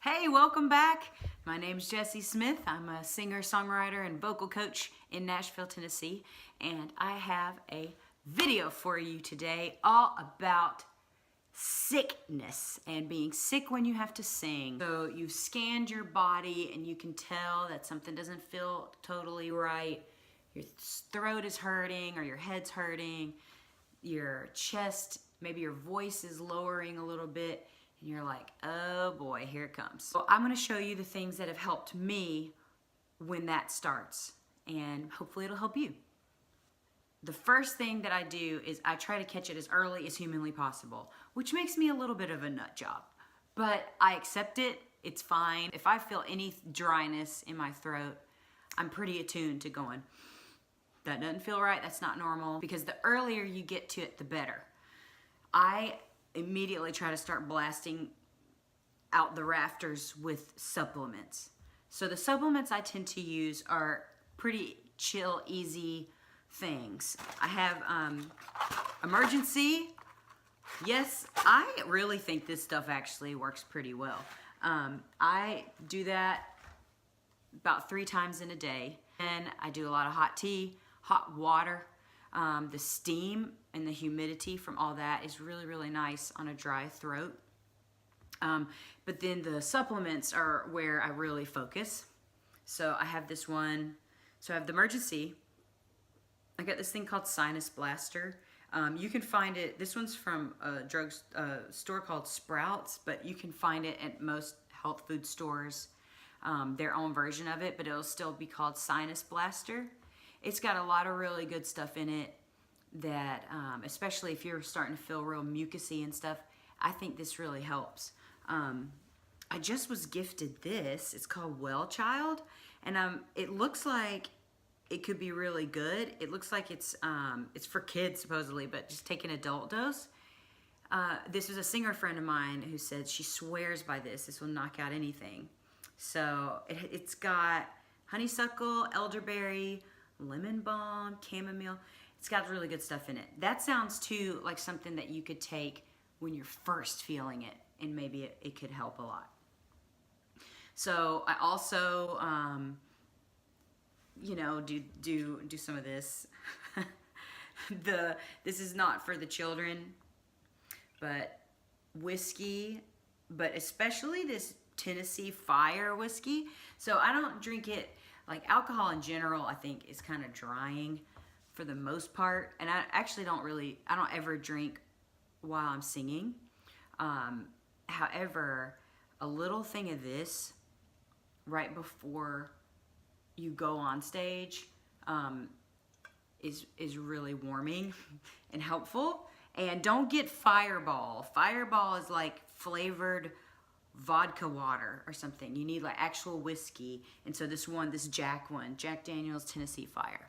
Hey, welcome back. My name's Jessie Smith. I'm a singer, songwriter, and vocal coach in Nashville, Tennessee, and I have a video for you today all about sickness and being sick when you have to sing. So you've scanned your body and you can tell that something doesn't feel totally right. Your throat is hurting or your head's hurting, your chest, maybe your voice is lowering a little bit, and you're like, oh boy, here it comes. So I'm gonna show you the things that have helped me when that starts, and hopefully it'll help you. The first thing that I do is I try to catch it as early as humanly possible, which makes me a little bit of a nut job, but I accept it, it's fine. If I feel any dryness in my throat, I'm pretty attuned to going, that doesn't feel right, that's not normal, because the earlier you get to it, the better. I immediately try to start blasting out the rafters with supplements. So the supplements I tend to use are pretty chill, easy things. I have Emergency. Yes, I really think this stuff actually works pretty well. I do that about 3 times in a day. And I do a lot of hot tea, hot water. The steam and the humidity from all that is really, really nice on a dry throat. But then the supplements are where I really focus. So I have this one. So I have the Emergency. I got this thing called Sinus Blaster. You can find it, this one's from a store called Sprouts, but you can find it at most health food stores, their own version of it, but it'll still be called Sinus Blaster. It's got a lot of really good stuff in it that, especially if you're starting to feel real mucusy and stuff, I think this really helps. I just was gifted this. It's called Well Child, and it looks like it could be really good. It looks like it's for kids supposedly, but just take an adult dose. This was a singer friend of mine who said she swears by this. This will knock out anything. So it's got honeysuckle, elderberry, lemon balm, chamomile. It's got really good stuff in it. That sounds too like something that you could take when you're first feeling it, and maybe it could help a lot. So I also, you know, do some of this. This is not for the children, but whiskey, but especially this Tennessee Fire whiskey. So I don't drink it, like alcohol in general, I think is kind of drying for the most part. And I actually I don't ever drink while I'm singing. However, a little thing of this right before you go on stage is really warming and helpful. And don't get Fireball. Fireball is like flavored vodka water or something. You need like actual whiskey. And so this Jack Daniel's Tennessee Fire.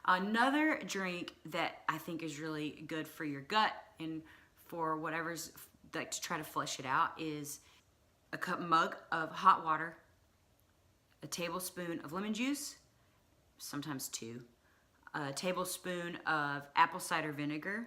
Another drink that I think is really good for your gut and for whatever's like to try to flush it out is a mug of hot water, a tablespoon of lemon juice, sometimes 2, a tablespoon of apple cider vinegar,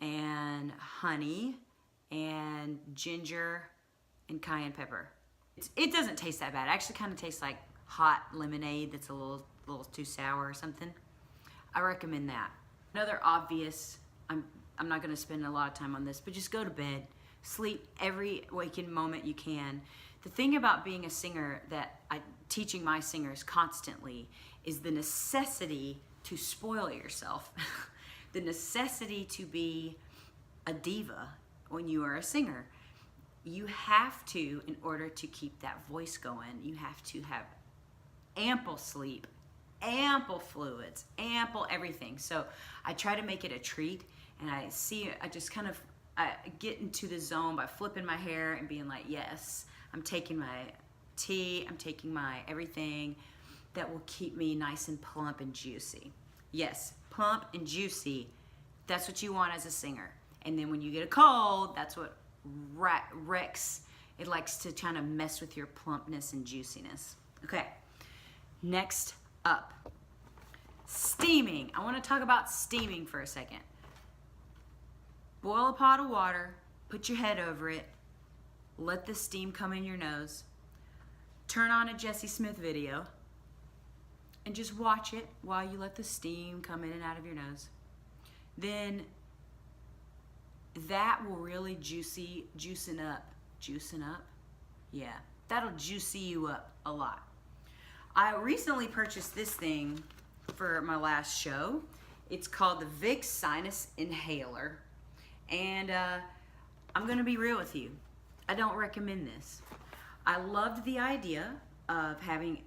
and honey, and ginger, and cayenne pepper. It doesn't taste that bad. It actually kind of tastes like hot lemonade that's a little too sour or something. I recommend that. Another obvious, I'm not going to spend a lot of time on this, but just go to bed. Sleep every waking moment you can. The thing about being a singer that I'm teaching my singers constantly is the necessity to spoil yourself. The necessity to be a diva when you are a singer. You have to, in order to keep that voice going, you have to have ample sleep, ample fluids, ample everything. So I try to make it a treat, and I just kind of get into the zone by flipping my hair and being like, yes, I'm taking my tea, I'm taking my everything that will keep me nice and plump and juicy. Yes, plump and juicy, that's what you want as a singer. And then when you get a cold, that's what wrecks. It likes to kind of mess with your plumpness and juiciness. Okay, next up, steaming. I want to talk about steaming for a second. Boil a pot of water, put your head over it, let the steam come in your nose, turn on a Jessie Smith video, and just watch it while you let the steam come in and out of your nose. Then that will really juicing up. Yeah, that'll juicy you up a lot. I recently purchased this thing for my last show. It's called the Vicks Sinus Inhaler. And I'm gonna be real with you. I don't recommend this. I loved the idea of having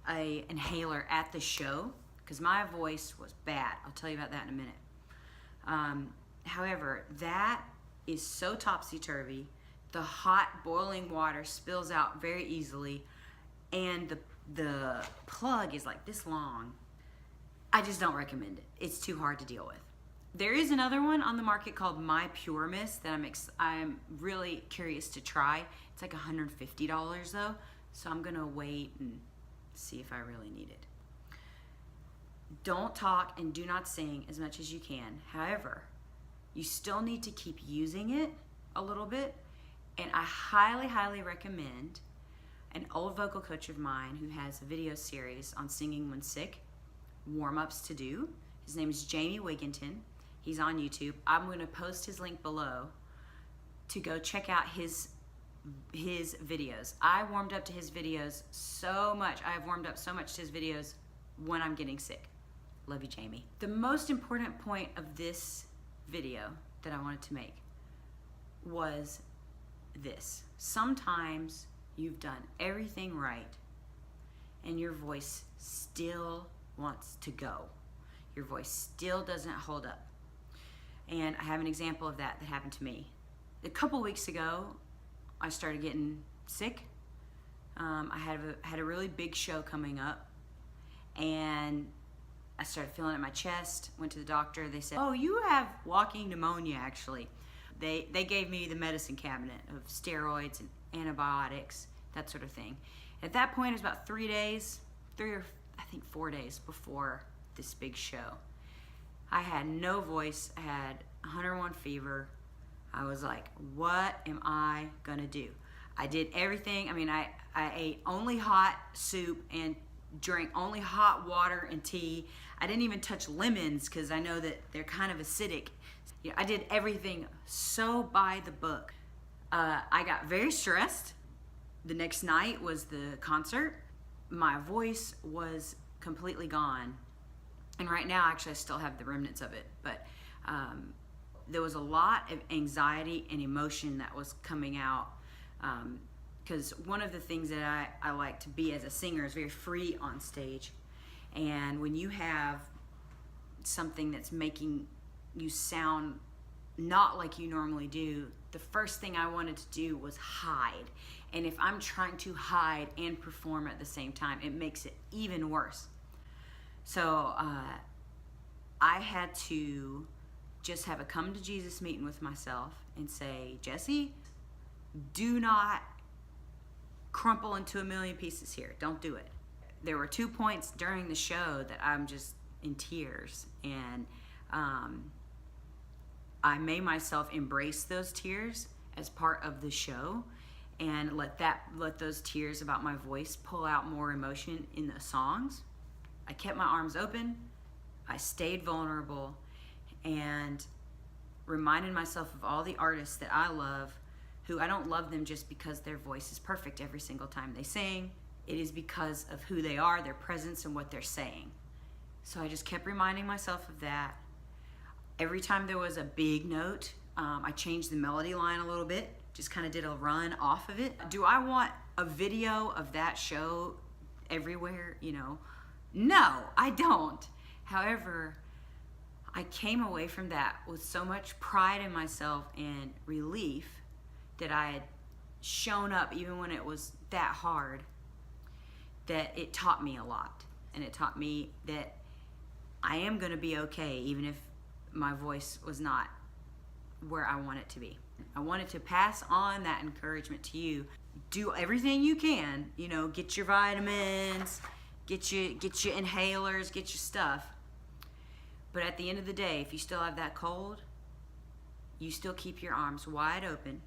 a inhaler at the show because my voice was bad. I'll tell you about that in a minute. However, that is so topsy-turvy. The hot boiling water spills out very easily, and the plug is like this long. I just don't recommend it. It's too hard to deal with. There is another one on the market called My Pure Mist that I'm really curious to try. It's like $150 though, so I'm gonna wait and see if I really need it. Don't talk and do not sing as much as you can. However, you still need to keep using it a little bit, and I highly, highly recommend an old vocal coach of mine who has a video series on singing when sick, warm-ups to do. His name is Jamie Wigginton. He's on YouTube. I'm going to post his link below to go check out his videos. I warmed up to his videos so much. I have warmed up so much to his videos when I'm getting sick. Love you, Jamie. The most important point of this video that I wanted to make was this. Sometimes you've done everything right and your voice still wants to go. Your voice still doesn't hold up. And I have an example of that happened to me. A couple weeks ago, I started getting sick. I had a really big show coming up, and I started feeling it in my chest. Went to the doctor. They said, "Oh, you have walking pneumonia." Actually, they gave me the medicine cabinet of steroids and antibiotics, that sort of thing. At that point, it was about 4 days before this big show. I had no voice. I had 101 fever. I was like, what am I gonna do? I did everything. I mean, I ate only hot soup and drank only hot water and tea. I didn't even touch lemons because I know that they're kind of acidic. You know, I did everything so by the book. I got very stressed. The next night was the concert. My voice was completely gone. And right now, actually, I still have the remnants of it. But there was a lot of anxiety and emotion that was coming out. Because one of the things that I like to be as a singer is very free on stage. And when you have something that's making you sound not like you normally do, the first thing I wanted to do was hide. And if I'm trying to hide and perform at the same time, it makes it even worse. So I had to just have a come to Jesus meeting with myself and say, Jessie, do not crumple into a million pieces here. Don't do it. There were 2 points during the show that I'm just in tears, and I made myself embrace those tears as part of the show and let those tears about my voice pull out more emotion in the songs. I kept my arms open, I stayed vulnerable, and reminded myself of all the artists that I love, who I don't love them just because their voice is perfect every single time they sing. It is because of who they are, their presence, and what they're saying. So I just kept reminding myself of that. Every time there was a big note, I changed the melody line a little bit, just kind of did a run off of it. Do I want a video of that show everywhere, you know? No, I don't. However, I came away from that with so much pride in myself and relief that I had shown up even when it was that hard, that it taught me a lot. And it taught me that I am gonna be okay even if my voice was not where I want it to be. I wanted to pass on that encouragement to you. Do everything you can, you know, get your vitamins, get your inhalers, get your stuff. But at the end of the day, if you still have that cold, you still keep your arms wide open.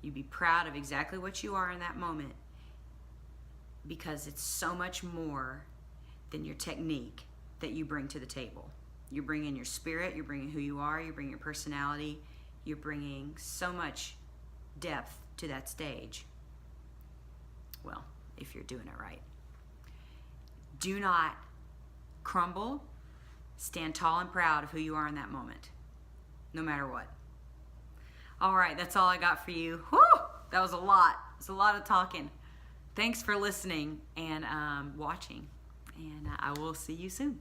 You'd be proud of exactly what you are in that moment, because it's so much more than your technique that you bring to the table. You're bringing your spirit, you're bringing who you are, you're bringing your personality, you're bringing so much depth to that stage. Well, if you're doing it right. Do not crumble. Stand tall and proud of who you are in that moment, no matter what. All right, that's all I got for you. Whew, that was a lot. It's a lot of talking. Thanks for listening and watching, and I will see you soon.